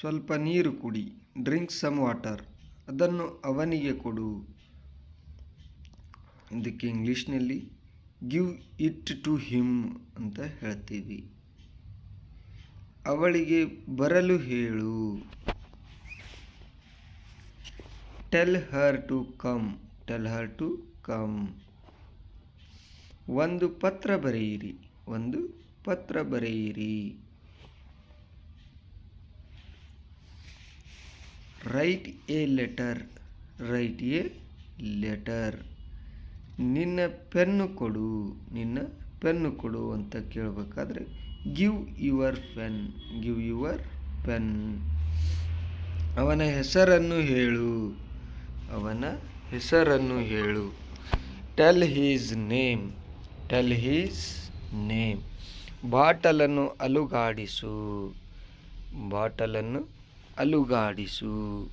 ಸ್ವಲ್ಪ ನೀರು ಕುಡಿ. Drink some water. ಅದನ್ನು ಅವನಿಗೆ ಕೊಡು. ಇದಕ್ಕೆ ಇಂಗ್ಲೀಷ್ನಲ್ಲಿ ಗಿವ್ ಇಟ್ ಟು ಹಿಮ್ ಅಂತ ಹೇಳ್ತೀವಿ. ಅವಳಿಗೆ ಬರಲು ಹೇಳು. Tell her to come. Tell her to come. ಒಂದು ಪತ್ರ ಬರೆಯಿರಿ. ಒಂದು ಪತ್ರ ಬರೆಯಿರಿ. Write a letter. Write a letter. ನಿನ್ನ ಪೆನ್ನು ಕೊಡು. ನಿನ್ನ ಪೆನ್ನು ಕೊಡು ಅಂತ ಕೇಳಬೇಕಾದ್ರೆ give your pen. Give your pen. ಅವನ ಹೆಸರನ್ನು ಹೇಳು. ಅವನ ಹೆಸರನ್ನು ಹೇಳು. Tell his name. Tell his name. ಬಾಟಲನ್ನು ಅಲುಗಾಡಿಸು. ಬಾಟಲನ್ನು ಅಲುಗಾಡಿಸು.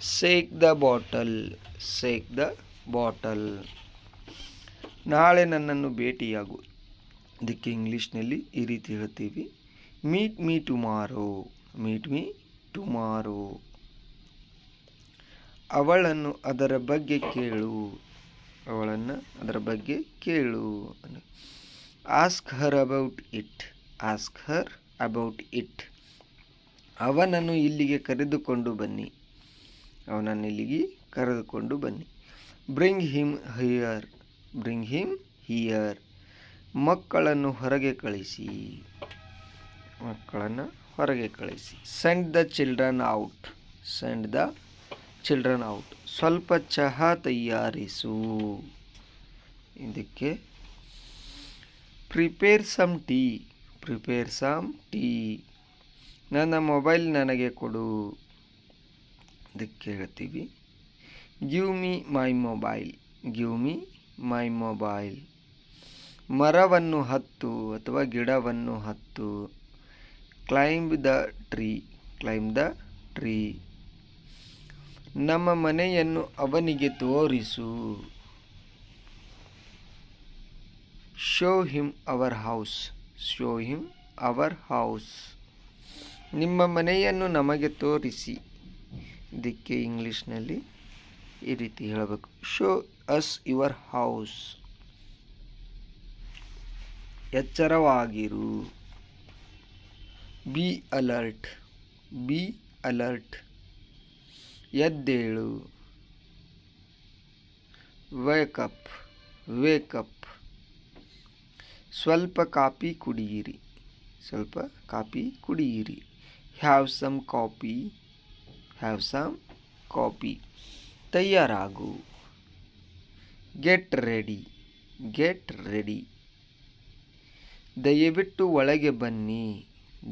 Shake the bottle. Shake the bottle. ನಾಳೆ ನನ್ನನ್ನು ಭೇಟಿಯಾಗು. ಇದಕ್ಕೆ ಇಂಗ್ಲೀಷ್ನಲ್ಲಿ ಈ ರೀತಿ ಹೇಳ್ತೀವಿ. Meet me tomorrow. Meet me tomorrow. ಅವಳನ್ನು ಅದರ ಬಗ್ಗೆ ಕೇಳು. ಅವಳನ್ನು ಅದರ ಬಗ್ಗೆ ಕೇಳು. Ask her about it. Ask her about it. ಅವನನ್ನು ಇಲ್ಲಿಗೆ ಕರೆದುಕೊಂಡು ಬನ್ನಿ. ಅವನನ್ನು ಇಲ್ಲಿಗೆ ಕರೆದುಕೊಂಡು ಬನ್ನಿ. Bring him here. Bring him here. ಮಕ್ಕಳನ್ನು ಹೊರಗೆ ಕಳಿಸಿ. ಮಕ್ಕಳನ್ನು ಹೊರಗೆ ಕಳಿಸಿ. Send the children out. Send the children out. ಸ್ವಲ್ಪ ಚಹಾ ತಯಾರಿಸು. ಇದಕ್ಕೆ prepare some tea. Prepare some tea. ನನ್ನ ಮೊಬೈಲ್ ನನಗೆ ಕೊಡು. ಇದಕ್ಕೆ ಹೇಳ್ತೀವಿ give me my mobile. Give me my mobile. ಮರವನ್ನು ಹತ್ತು ಅಥವಾ ಗಿಡವನ್ನು ಹತ್ತು. Climb the tree. Climb the tree. ನಮ್ಮ ಮನೆಯನ್ನು ಅವನಿಗೆ ತೋರಿಸು. Show him our house. Show him our house. ನಿಮ್ಮ ಮನೆಯನ್ನು ನಮಗೆ ತೋರಿಸಿ. ಇದಕ್ಕೆ ಇಂಗ್ಲೀಷ್ನಲ್ಲಿ ಈ ರೀತಿ ಹೇಳಬೇಕು. Show us your house. ಎಚ್ಚರವಾಗಿರು. Be alert. Be alert. ಎದ್ದೇಳು. ವೇಕಪ್. ವೇಕಪ್. ಸ್ವಲ್ಪ ಕಾಫಿ ಕುಡಿಯಿರಿ. ಸ್ವಲ್ಪ ಕಾಫಿ ಕುಡಿಯಿರಿ. Have some coffee. Have some coffee. ತಯಾರಾಗು. Get ready. Get ready. ದಯವಿಟ್ಟು ಒಳಗೆ ಬನ್ನಿ.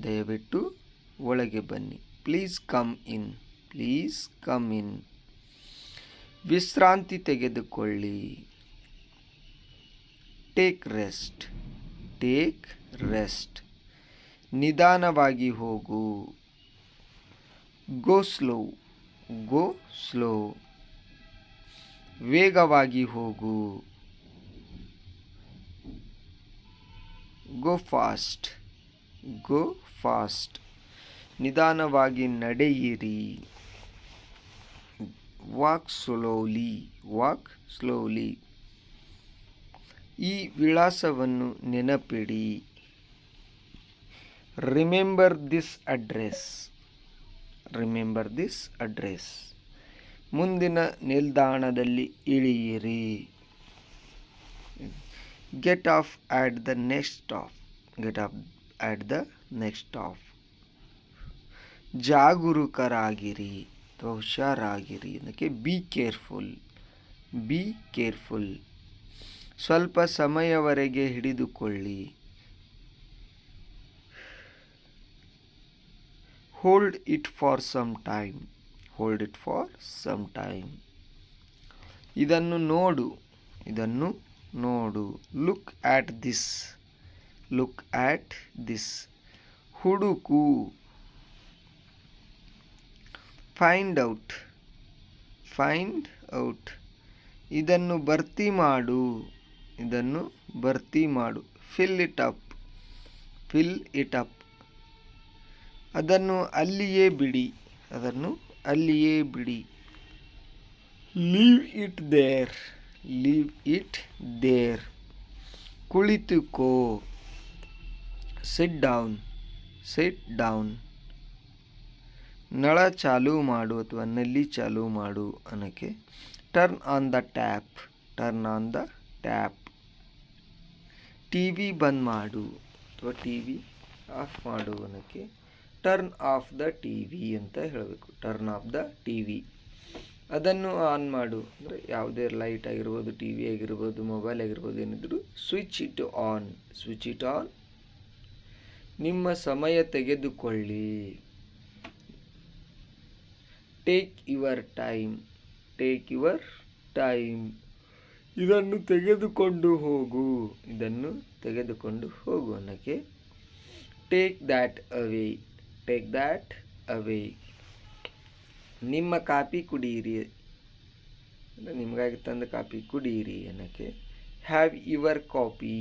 ದಯವಿಟ್ಟು ಒಳಗೆ ಬನ್ನಿ. Please come in. Please come in. ವಿಶ್ರಾಂತಿ ತೆಗೆದುಕೊಳ್ಳಿ. Take rest. Take rest. ನಿಧಾನವಾಗಿ ಹೋಗು. Go slow. Go slow. ವೇಗವಾಗಿ ಹೋಗು. Go fast. Go fast. ನಿಧಾನವಾಗಿ ನಡೆಯಿರಿ. Walk slowly. Walk slowly. ಈ ವಿಳಾಸವನ್ನು ನೆನಪಿಡಿ. Remember this address. Remember this address. ಮುಂದಿನ ನಿಲ್ದಾಣದಲ್ಲಿ ಇಳಿಯಿರಿ. Get off at the next stop. Get off at the next stop. ಜಾಗರೂಕರಾಗಿರಿ ಅಥವಾ ಹುಷಾರಾಗಿರಿ. ಅದಕ್ಕೆ ಬಿ ಕೇರ್ಫುಲ್. Be careful. ಸ್ವಲ್ಪ ಸಮಯವರೆಗೆ ಹಿಡಿದುಕೊಳ್ಳಿ. Hold it for some time. Hold it for some time. ಇದನ್ನು ನೋಡು. ಇದನ್ನು ನೋಡು. Look at this. Look at this. ಹುಡುಕು. Find out. Find out. ಇದನ್ನು ಭರ್ತಿ ಮಾಡು. ಇದನ್ನು ಭರ್ತಿ ಮಾಡು. Fill it up. Fill it up. ಅದನ್ನು ಅಲ್ಲಿಯೇ ಬಿಡಿ, ಅದನ್ನು ಅಲ್ಲಿಯೇ ಬಿಡಿ. Leave it there, leave it there. ಕುಳಿತುಕೋ, ಸಿಟ್ ಡೌನ್, ಸಿಟ್ ಡೌನ್. ನಳ ಚಾಲೂ ಮಾಡು ಅಥವಾ ನಲ್ಲಿ ಚಾಲೂ ಮಾಡು ಅನ್ನೋಕ್ಕೆ turn on the tap, turn on the tap. T V ಬಂದ್ ಮಾಡು ಅಥವಾ ಟಿ ವಿ ಆಫ್ ಮಾಡು ಅನ್ನೋಕ್ಕೆ turn off the T V ಅಂತ ಹೇಳಬೇಕು, turn off the T V. ಅದನ್ನು ಆನ್ ಮಾಡು ಅಂದರೆ ಯಾವುದೇ ಲೈಟ್ ಆಗಿರ್ಬೋದು, ಟಿ ವಿ ಆಗಿರ್ಬೋದು, ಮೊಬೈಲ್ ಆಗಿರ್ಬೋದು, ಏನಿದ್ರು switch it on, switch it on. ನಿಮ್ಮ ಸಮಯ ತೆಗೆದುಕೊಳ್ಳಿ, take your time, take your time. ಇದನ್ನು ತೆಗೆದುಕೊಂಡು ಹೋಗು, ಇದನ್ನು ತೆಗೆದುಕೊಂಡು ಹೋಗು ಅನ್ನೋಕ್ಕೆ take that away, take that away. ನಿಮ್ಮ ಕಾಫಿ ಕುಡಿಯಿರಿ, ನಿಮಗಾಗಿ ತಂದ ಕಾಫಿ ಕುಡಿಯಿರಿ ಅನ್ನೋಕ್ಕೆ have your coffee,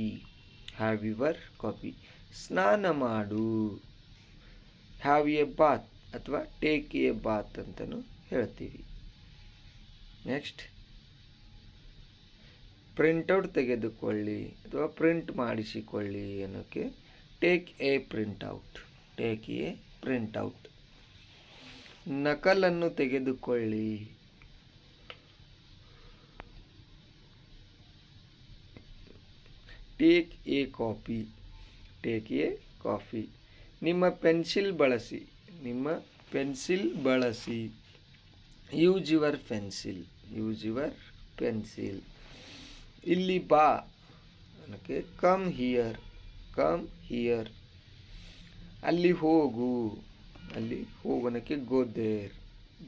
have your coffee. ಸ್ನಾನ ಮಾಡು, ಹ್ಯಾವ್ ಎ ಬಾತ್ ಅಥವಾ ಟೇಕ್ ಎ ಬಾತ್ ಅಂತಲೂ ಹೇಳ್ತೀವಿ. ನೆಕ್ಸ್ಟ್, ಪ್ರಿಂಟೌಟ್ ತೆಗೆದುಕೊಳ್ಳಿ ಅಥವಾ ಪ್ರಿಂಟ್ ಮಾಡಿಸಿಕೊಳ್ಳಿ ಅನ್ನೋಕ್ಕೆ take a printout, take a printout. ನಕಲನ್ನು ತೆಗೆದುಕೊಳ್ಳಿ, take a copy, take a coffee. ನಿಮ್ಮ ಪೆನ್ಸಿಲ್ ಬಳಸಿ, ನಿಮ್ಮ ಪೆನ್ಸಿಲ್ ಬಳಸಿ. Use your pencil, use your pencil. ಇಲ್ಲಿ ಬಾ ಅನ್ನೋಕ್ಕೆ ಕಮ್ ಹಿಯರ್, ಕಮ್ ಹಿಯರ್. ಅಲ್ಲಿ ಹೋಗು, ಅಲ್ಲಿ ಹೋಗು ಅನ್ನೋಕ್ಕೆ ಗೋ ದೇರ್,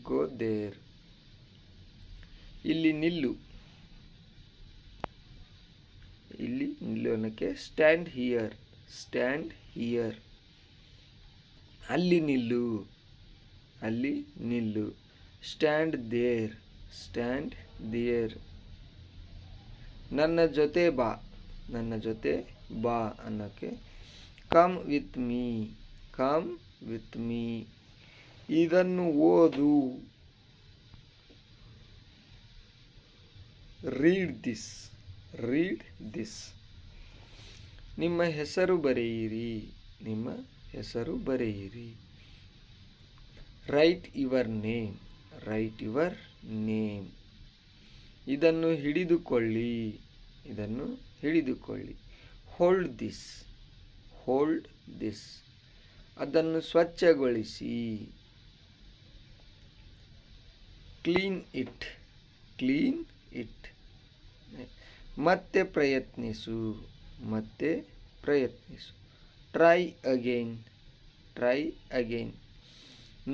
ಗೋ ದೇರ್. ಇಲ್ಲಿ ನಿಲ್ಲು, ಇಲ್ಲಿ ನಿಲ್ಲು ಅನ್ನೋಕ್ಕೆ ಸ್ಟ್ಯಾಂಡ್ ಹಿಯರ್, ಸ್ಟ್ಯಾಂಡ್ ಹಿಯರ್. ಅಲ್ಲಿ ನಿಲ್ಲು, ಅಲ್ಲಿ ನಿಲ್ಲು. Stand there, stand there. ನನ್ನ ಜೊತೆ ಬಾ, ನನ್ನ ಜೊತೆ ಬಾ ಅನ್ನೋಕ್ಕೆ come with me, come with me. ಇದನ್ನು ಓದು, ರೀಡ್ ದಿಸ್, ರೀಡ್ ದಿಸ್. ನಿಮ್ಮ ಹೆಸರು ಬರೆಯಿರಿ, ನಿಮ್ಮ ಹೆಸರು ಬರೆಯಿರಿ. Write your name, write your name. ಇದನ್ನು ಹಿಡಿದುಕೊಳ್ಳಿ, ಇದನ್ನು ಹಿಡಿದುಕೊಳ್ಳಿ. Hold this, hold this. ಅದನ್ನು ಸ್ವಚ್ಛಗೊಳಿಸಿ. Clean it, clean it. ಮತ್ತೆ ಪ್ರಯತ್ನಿಸು, ಮತ್ತೆ ಪ್ರಯತ್ನಿಸು. Try again, try again.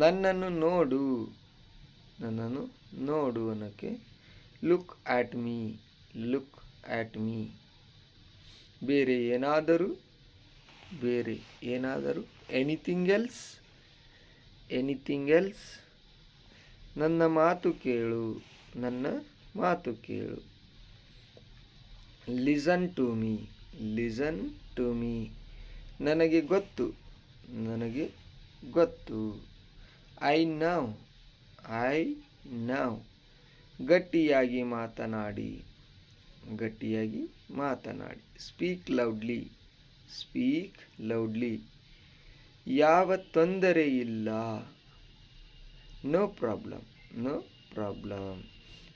ನನ್ನನ್ನು ನೋಡು, ನನ್ನನ್ನು ನೋಡು ಅನ್ನೋಕ್ಕೆ look at me, look at me. ಬೇರೆ ಏನಾದರೂ, ಬೇರೆ ಏನಾದರೂ. Anything else, anything else. ನನ್ನ ಮಾತು ಕೇಳು, ನನ್ನ ಮಾತು ಕೇಳು. Listen to me, listen to me. ನನಗೆ ಗೊತ್ತು, ನನಗೆ ಗೊತ್ತು. I know, I now. ಗಟ್ಟಿಯಾಗಿ ಮಾತನಾಡಿ, ಗಟ್ಟಿಯಾಗಿ ಮಾತನಾಡಿ. Speak loudly, speak loudly. ಯಾವ ತೊಂದರೆ ಇಲ್ಲ. No problem, no problem.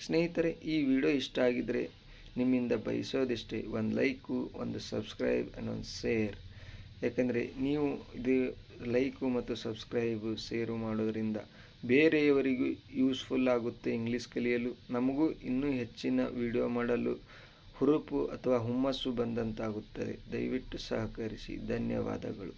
ಸ್ನೇಹಿತರೆ, ಈ ವಿಡಿಯೋ ಇಷ್ಟ ಆಗಿದರೆ ನಿಮ್ಮಿಂದ ಬಯಸೋದಿಷ್ಟೇ, ಒಂದು ಲೈಕು, ಒಂದು ಸಬ್ಸ್ಕ್ರೈಬ್ ಆ್ಯಂಡ್ ಒಂದು ಶೇರ್. ಯಾಕಂದರೆ ನೀವು ಇದು ಲೈಕು ಮತ್ತು ಸಬ್ಸ್ಕ್ರೈಬು ಶೇರು ಮಾಡೋದರಿಂದ ಬೇರೆಯವರಿಗೂ ಯೂಸ್ಫುಲ್ ಆಗುತ್ತೆ ಇಂಗ್ಲೀಷ್ ಕಲಿಯಲು. ನಮಗೂ ಇನ್ನೂ ಹೆಚ್ಚಿನ ವಿಡಿಯೋ ಮಾಡಲು ಹುರುಪು ಅಥವಾ ಹುಮ್ಮಸ್ಸು ಬಂದಂತಾಗುತ್ತದೆ. ದಯವಿಟ್ಟು ಸಹಕರಿಸಿ. ಧನ್ಯವಾದಗಳು.